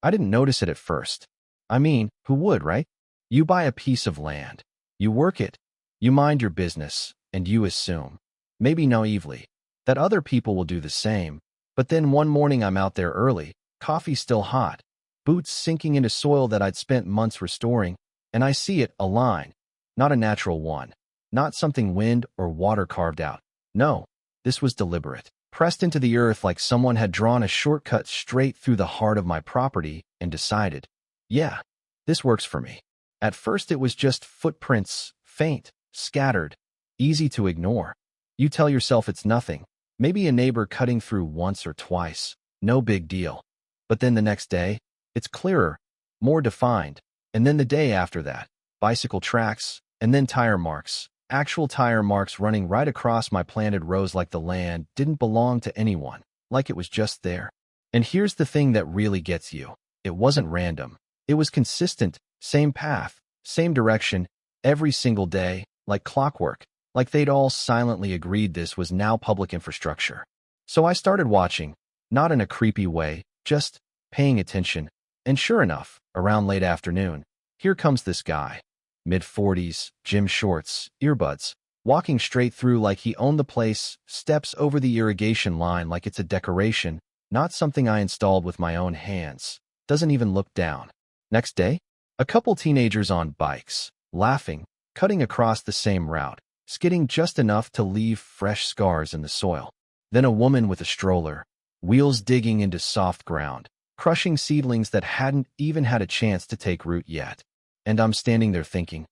I didn't notice it at first. I mean, who would, right? You buy a piece of land. You work it. You mind your business, and you assume, maybe naively, that other people will do the same. But then one morning I'm out there early, coffee still hot, boots sinking into soil that I'd spent months restoring, and I see it, a line. Not a natural one. Not something wind or water carved out. No, this was deliberate. Pressed into the earth like someone had drawn a shortcut straight through the heart of my property and decided, yeah, this works for me. At first it was just footprints, faint, scattered, easy to ignore. You tell yourself it's nothing. Maybe a neighbor cutting through once or twice. No big deal. But then the next day, it's clearer, more defined. And then the day after that, bicycle tracks, and then tire marks. Actual tire marks running right across my planted rows like the land didn't belong to anyone, like it was just there. And here's the thing that really gets you. It wasn't random. It was consistent, same path, same direction, every single day, like clockwork, like they'd all silently agreed this was now public infrastructure. So I started watching, not in a creepy way, just paying attention. And sure enough, around late afternoon, here comes this guy. Mid-40s, gym shorts, earbuds, walking straight through like he owned the place, steps over the irrigation line like it's a decoration, not something I installed with my own hands, doesn't even look down. Next day, a couple teenagers on bikes, laughing, cutting across the same route, skidding just enough to leave fresh scars in the soil. Then a woman with a stroller, wheels digging into soft ground, crushing seedlings that hadn't even had a chance to take root yet. And I'm standing there thinking,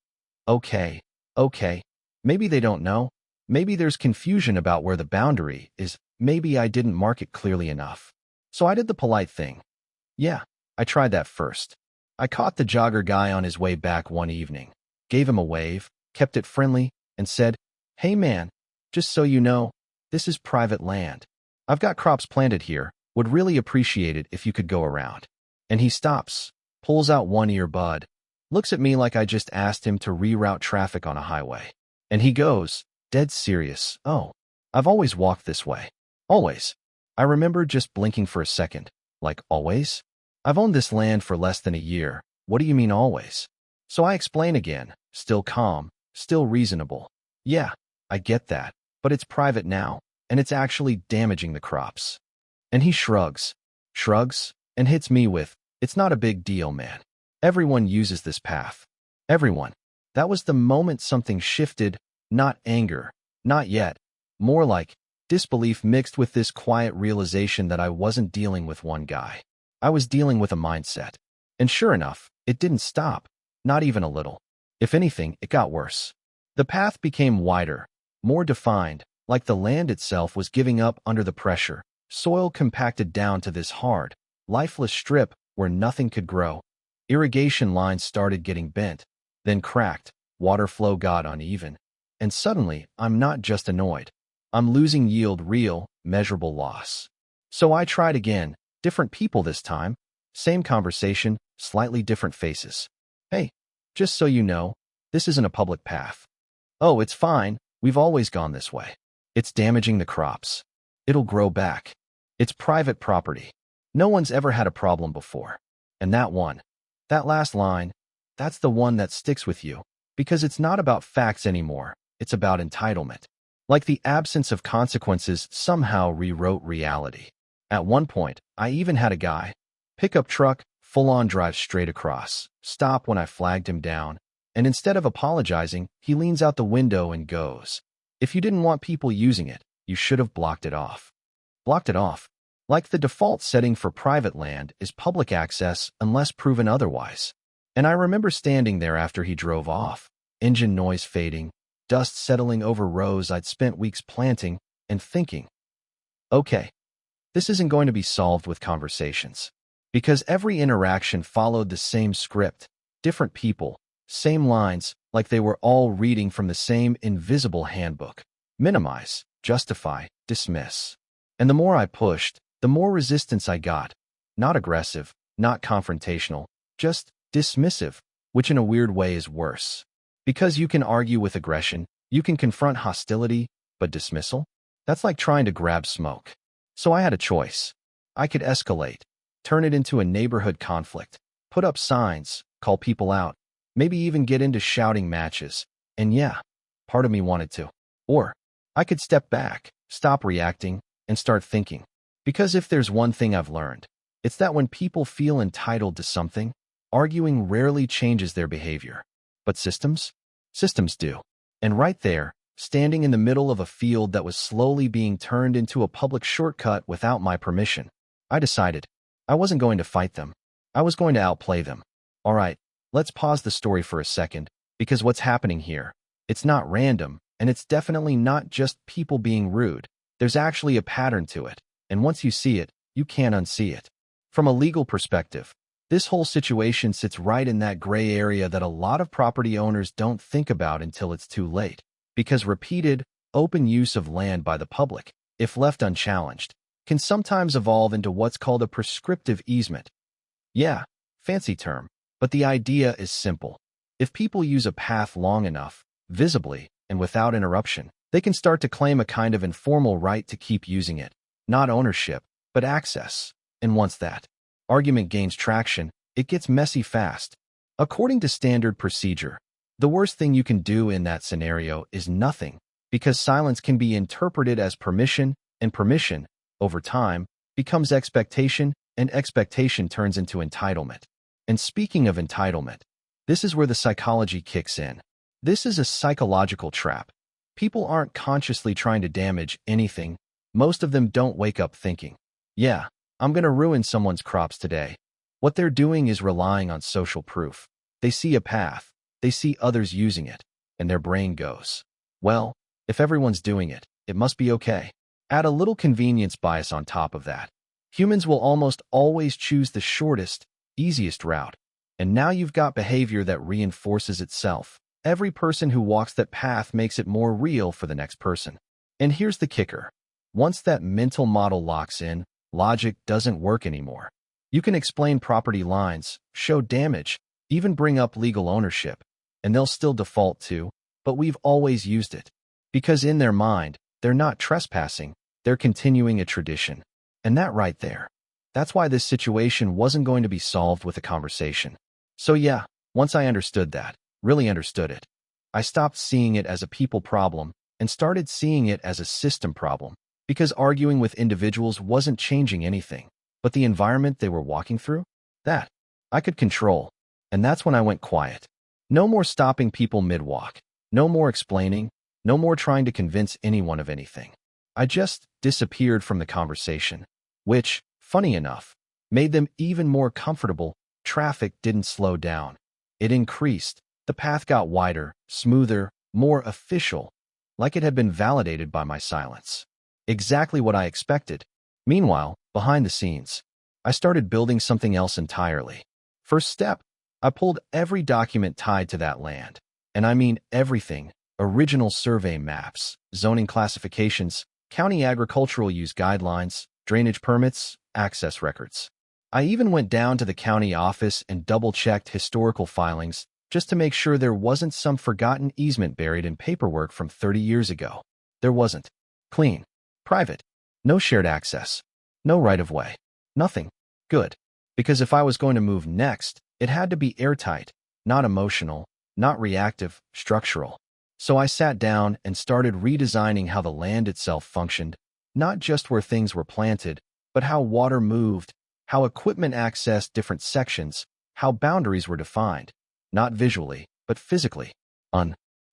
okay, maybe they don't know. Maybe there's confusion about where the boundary is. Maybe I didn't mark it clearly enough. So I did the polite thing. Yeah, I tried that first. I caught the jogger guy on his way back one evening, gave him a wave, kept it friendly, and said, hey man, just so you know, this is private land. I've got crops planted here, would really appreciate it if you could go around. And he stops, pulls out one earbud, looks at me like I just asked him to reroute traffic on a highway. And he goes, dead serious, oh, I've always walked this way. Always. I remember just blinking for a second, like always? I've owned this land for less than a year. What do you mean always? So I explain again, still calm, still reasonable. Yeah, I get that, but it's private now, and it's actually damaging the crops. And he shrugs, and hits me with, it's not a big deal, man. Everyone uses this path. Everyone. That was the moment something shifted, not anger, not yet, more like disbelief mixed with this quiet realization that I wasn't dealing with one guy. I was dealing with a mindset. And sure enough, it didn't stop, not even a little. If anything, it got worse. The path became wider, more defined, like the land itself was giving up under the pressure. Soil compacted down to this hard, lifeless strip where nothing could grow. Irrigation lines started getting bent, then cracked, water flow got uneven. And suddenly, I'm not just annoyed. I'm losing yield, real, measurable loss. So I tried again, different people this time, same conversation, slightly different faces. Hey, just so you know, this isn't a public path. Oh, it's fine, we've always gone this way. It's damaging the crops. It'll grow back. It's private property. No one's ever had a problem before. And that last line, that's the one that sticks with you, because it's not about facts anymore, it's about entitlement. Like the absence of consequences somehow rewrote reality. At one point, I even had a guy, pickup truck, full-on drive straight across, stop when I flagged him down, and instead of apologizing, he leans out the window and goes, if you didn't want people using it, you should have blocked it off. Blocked it off. Like the default setting for private land is public access unless proven otherwise. And I remember standing there after he drove off, engine noise fading, dust settling over rows I'd spent weeks planting, and thinking, okay, this isn't going to be solved with conversations. Because every interaction followed the same script, different people, same lines, like they were all reading from the same invisible handbook. Minimize, justify, dismiss. And the more I pushed, the more resistance I got. Not aggressive, not confrontational, just dismissive, which in a weird way is worse. Because you can argue with aggression, you can confront hostility, but dismissal? That's like trying to grab smoke. So I had a choice. I could escalate, turn it into a neighborhood conflict, put up signs, call people out, maybe even get into shouting matches. And yeah, part of me wanted to. Or I could step back, stop reacting, and start thinking. Because if there's one thing I've learned, it's that when people feel entitled to something, arguing rarely changes their behavior. But systems? Systems do. And right there, standing in the middle of a field that was slowly being turned into a public shortcut without my permission, I decided I wasn't going to fight them. I was going to outplay them. All right, let's pause the story for a second, because what's happening here, it's not random, and it's definitely not just people being rude. There's actually a pattern to it, and once you see it, you can't unsee it. From a legal perspective, this whole situation sits right in that gray area that a lot of property owners don't think about until it's too late, because repeated, open use of land by the public, if left unchallenged, can sometimes evolve into what's called a prescriptive easement. Yeah, fancy term, but the idea is simple. If people use a path long enough, visibly, and without interruption, they can start to claim a kind of informal right to keep using it, not ownership, but access. And once that argument gains traction, it gets messy fast. According to standard procedure, the worst thing you can do in that scenario is nothing, because silence can be interpreted as permission, and permission, over time, becomes expectation, and expectation turns into entitlement. And speaking of entitlement, this is where the psychology kicks in. This is a psychological trap. People aren't consciously trying to damage anything. Most of them don't wake up thinking, yeah, I'm going to ruin someone's crops today. What they're doing is relying on social proof. They see a path, they see others using it, and their brain goes, well, if everyone's doing it, it must be okay. Add a little convenience bias on top of that. Humans will almost always choose the shortest, easiest route. And now you've got behavior that reinforces itself. Every person who walks that path makes it more real for the next person. And here's the kicker. Once that mental model locks in, logic doesn't work anymore. You can explain property lines, show damage, even bring up legal ownership, and they'll still default to, but we've always used it. Because in their mind, they're not trespassing, they're continuing a tradition. And that right there, that's why this situation wasn't going to be solved with a conversation. So yeah, once I understood that, really understood it, I stopped seeing it as a people problem and started seeing it as a system problem, because arguing with individuals wasn't changing anything, but the environment they were walking through, that I could control. And that's when I went quiet. No more stopping people mid-walk, no more explaining, no more trying to convince anyone of anything. I just disappeared from the conversation, which, funny enough, made them even more comfortable. Traffic didn't slow down. It increased. The path got wider, smoother, more official, like it had been validated by my silence. Exactly what I expected. Meanwhile, behind the scenes, I started building something else entirely. First step, I pulled every document tied to that land. And I mean everything. Original survey maps, zoning classifications, county agricultural use guidelines, drainage permits, access records. I even went down to the county office and double-checked historical filings just to make sure there wasn't some forgotten easement buried in paperwork from 30 years ago. There wasn't. Clean. Private. No shared access. No right-of-way. Nothing. Good. Because if I was going to move next, it had to be airtight, not emotional, not reactive, structural. So I sat down and started redesigning how the land itself functioned, not just where things were planted, but how water moved, how equipment accessed different sections, how boundaries were defined, not visually, but physically.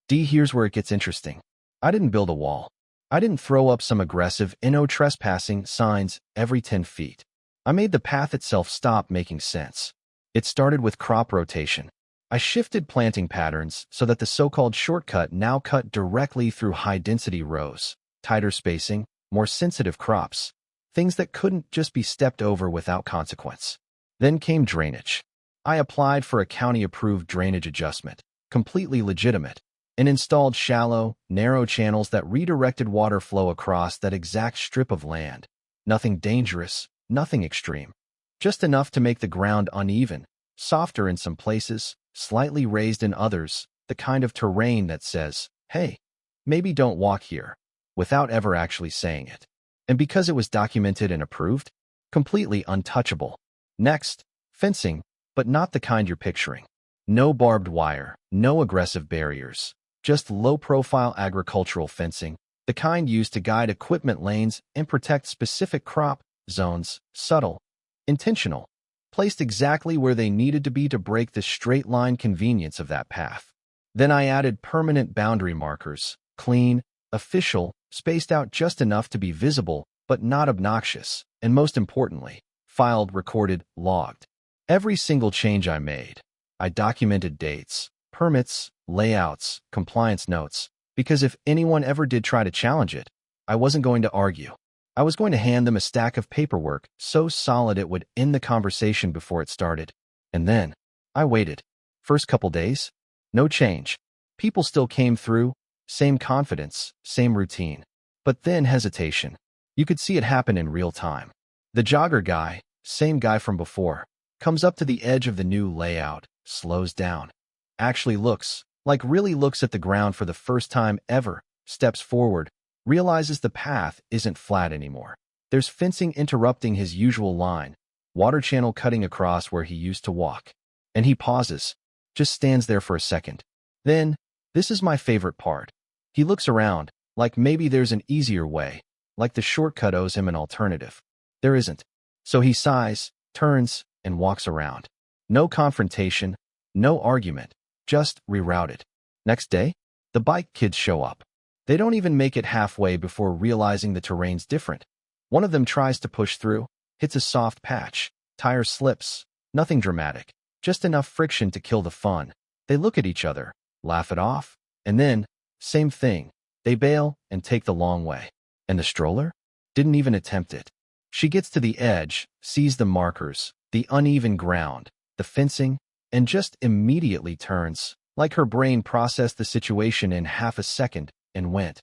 Here's where it gets interesting. I didn't build a wall. I didn't throw up some aggressive "no trespassing" signs every 10 feet. I made the path itself stop making sense. It started with crop rotation. I shifted planting patterns so that the so-called shortcut now cut directly through high-density rows, tighter spacing, more sensitive crops, things that couldn't just be stepped over without consequence. Then came drainage. I applied for a county-approved drainage adjustment, completely legitimate, and installed shallow, narrow channels that redirected water flow across that exact strip of land. Nothing dangerous, nothing extreme. Just enough to make the ground uneven, softer in some places, slightly raised in others, the kind of terrain that says, hey, maybe don't walk here, without ever actually saying it. And because it was documented and approved, completely untouchable. Next, fencing, but not the kind you're picturing. No barbed wire, no aggressive barriers, just low-profile agricultural fencing, the kind used to guide equipment lanes and protect specific crop zones, subtle, intentional, placed exactly where they needed to be to break the straight-line convenience of that path. Then I added permanent boundary markers, clean, official, spaced out just enough to be visible, but not obnoxious, and most importantly, filed, recorded, logged. Every single change I made, I documented dates, permits, layouts, compliance notes, because if anyone ever did try to challenge it, I wasn't going to argue. I was going to hand them a stack of paperwork so solid it would end the conversation before it started. And then, I waited. First couple days, no change. People still came through, same confidence, same routine. But then hesitation. You could see it happen in real time. The jogger guy, same guy from before, comes up to the edge of the new layout, slows down, actually looks, like really looks at the ground for the first time ever, steps forward, realizes the path isn't flat anymore. There's fencing interrupting his usual line, water channel cutting across where he used to walk. And he pauses, just stands there for a second. Then, this is my favorite part. He looks around, like maybe there's an easier way, like the shortcut owes him an alternative. There isn't. So he sighs, turns, and walks around. No confrontation, no argument, just rerouted. Next day, the bike kids show up. They don't even make it halfway before realizing the terrain's different. One of them tries to push through, hits a soft patch, tire slips, nothing dramatic, just enough friction to kill the fun. They look at each other, laugh it off, and then, same thing, they bail and take the long way. And the stroller? Didn't even attempt it. She gets to the edge, sees the markers, the uneven ground, the fencing, and just immediately turns, like her brain processed the situation in half a second, and went,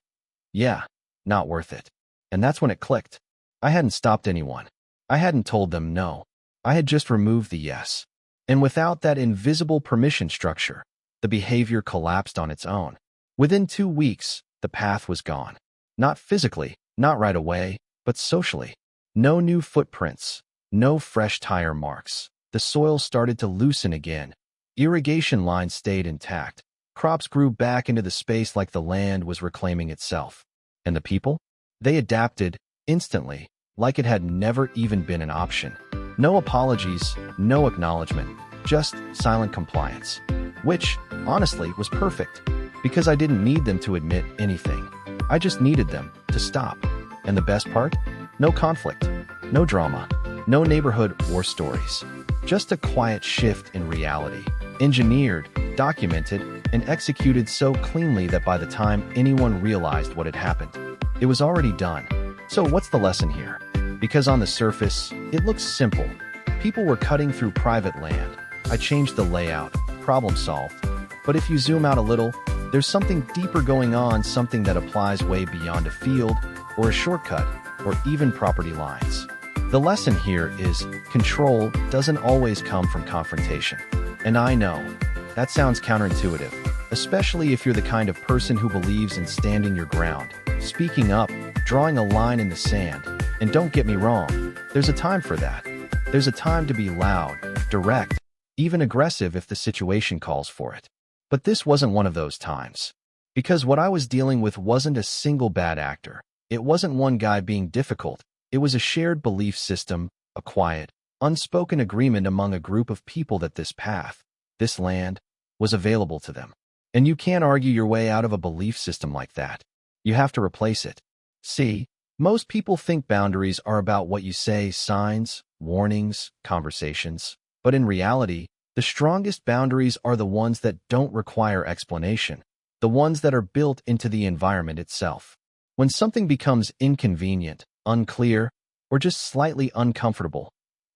yeah, not worth it. And that's when it clicked. I hadn't stopped anyone. I hadn't told them no. I had just removed the yes. And without that invisible permission structure, the behavior collapsed on its own. Within 2 weeks, the path was gone. Not physically, not right away, but socially. No new footprints, no fresh tire marks. The soil started to loosen again. Irrigation lines stayed intact. Crops grew back into the space like the land was reclaiming itself. And the people? They adapted, instantly, like it had never even been an option. No apologies, no acknowledgement, just silent compliance. Which, honestly, was perfect, because I didn't need them to admit anything. I just needed them to stop. And the best part? No conflict, no drama, no neighborhood war stories. Just a quiet shift in reality, engineered, documented, and executed so cleanly that by the time anyone realized what had happened, it was already done. So what's the lesson here? Because on the surface, it looks simple. People were cutting through private land. I changed the layout, problem solved. But if you zoom out a little, there's something deeper going on, something that applies way beyond a field, or a shortcut, or even property lines. The lesson here is control doesn't always come from confrontation. And I know, that sounds counterintuitive, especially if you're the kind of person who believes in standing your ground, speaking up, drawing a line in the sand. And don't get me wrong, there's a time for that. There's a time to be loud, direct, even aggressive if the situation calls for it. But this wasn't one of those times. Because what I was dealing with wasn't a single bad actor. It wasn't one guy being difficult. It was a shared belief system, a quiet, unspoken agreement among a group of people that this path, this land, was available to them. And you can't argue your way out of a belief system like that. You have to replace it. See, most people think boundaries are about what you say, signs, warnings, conversations. But in reality, the strongest boundaries are the ones that don't require explanation, the ones that are built into the environment itself. When something becomes inconvenient, unclear, or just slightly uncomfortable,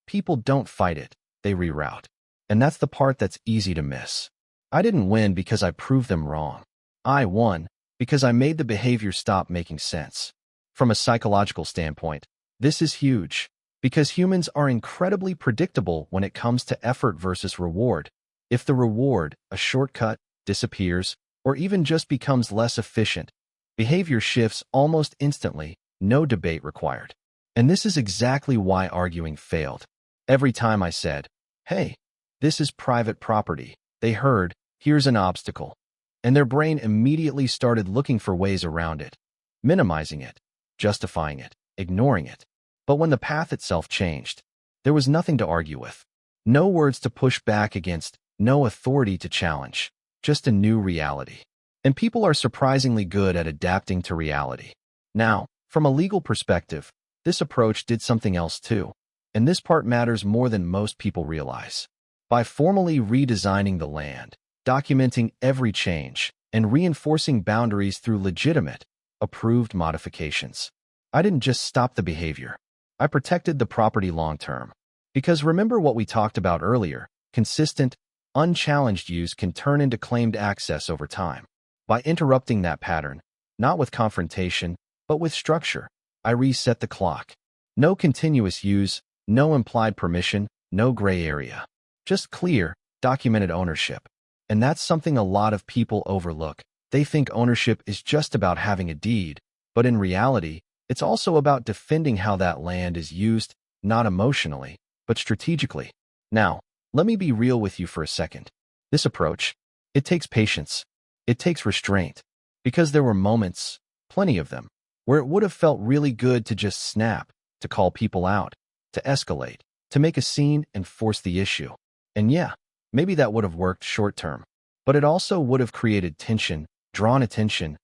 people don't fight it, they reroute. And that's the part that's easy to miss. I didn't win because I proved them wrong. I won because I made the behavior stop making sense. From a psychological standpoint, this is huge, because humans are incredibly predictable when it comes to effort versus reward. If the reward, a shortcut, disappears, or even just becomes less efficient, behavior shifts almost instantly, no debate required. And this is exactly why arguing failed. Every time I said, "Hey, this is private property," they heard, "Here's an obstacle." And their brain immediately started looking for ways around it, minimizing it, justifying it, ignoring it. But when the path itself changed, there was nothing to argue with. No words to push back against, no authority to challenge, just a new reality. And people are surprisingly good at adapting to reality. Now, from a legal perspective, this approach did something else too. And this part matters more than most people realize. By formally redesigning the land, documenting every change, and reinforcing boundaries through legitimate, approved modifications, I didn't just stop the behavior. I protected the property long-term. Because remember what we talked about earlier, consistent, unchallenged use can turn into claimed access over time. By interrupting that pattern, not with confrontation, but with structure, I reset the clock. No continuous use, no implied permission, no gray area. Just clear, documented ownership. And that's something a lot of people overlook. They think ownership is just about having a deed, but in reality, it's also about defending how that land is used, not emotionally, but strategically. Now, let me be real with you for a second. This approach, it takes patience. It takes restraint. Because there were moments, plenty of them, where it would have felt really good to just snap, to call people out, to escalate, to make a scene and force the issue. And yeah, maybe that would have worked short-term, but it also would have created tension, drawn attention,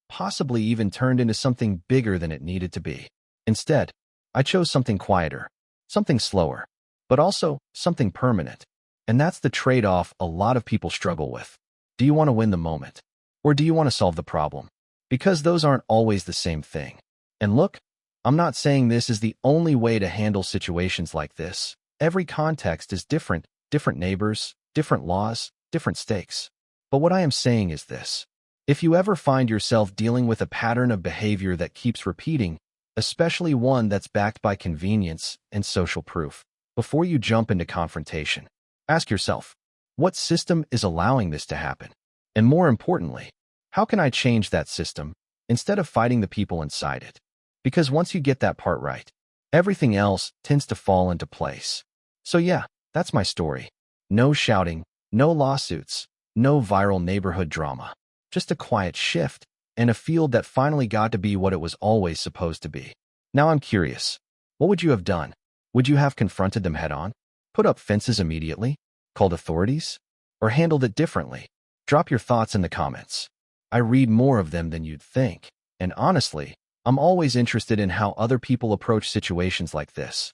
possibly even turned into something bigger than it needed to be. Instead, I chose something quieter, something slower, but also something permanent. And that's the trade-off a lot of people struggle with. Do you want to win the moment? Or do you want to solve the problem? Because those aren't always the same thing. And look, I'm not saying this is the only way to handle situations like this. Every context is different, different neighbors, different laws, different stakes. But what I am saying is this. If you ever find yourself dealing with a pattern of behavior that keeps repeating, especially one that's backed by convenience and social proof, before you jump into confrontation, ask yourself, what system is allowing this to happen? And more importantly, how can I change that system instead of fighting the people inside it? Because once you get that part right, everything else tends to fall into place. So yeah, that's my story. No shouting, no lawsuits, no viral neighborhood drama. Just a quiet shift and a field that finally got to be what it was always supposed to be. Now I'm curious, what would you have done? Would you have confronted them head-on? Put up fences immediately? Called authorities? Or handled it differently? Drop your thoughts in the comments. I read more of them than you'd think. And honestly, I'm always interested in how other people approach situations like this.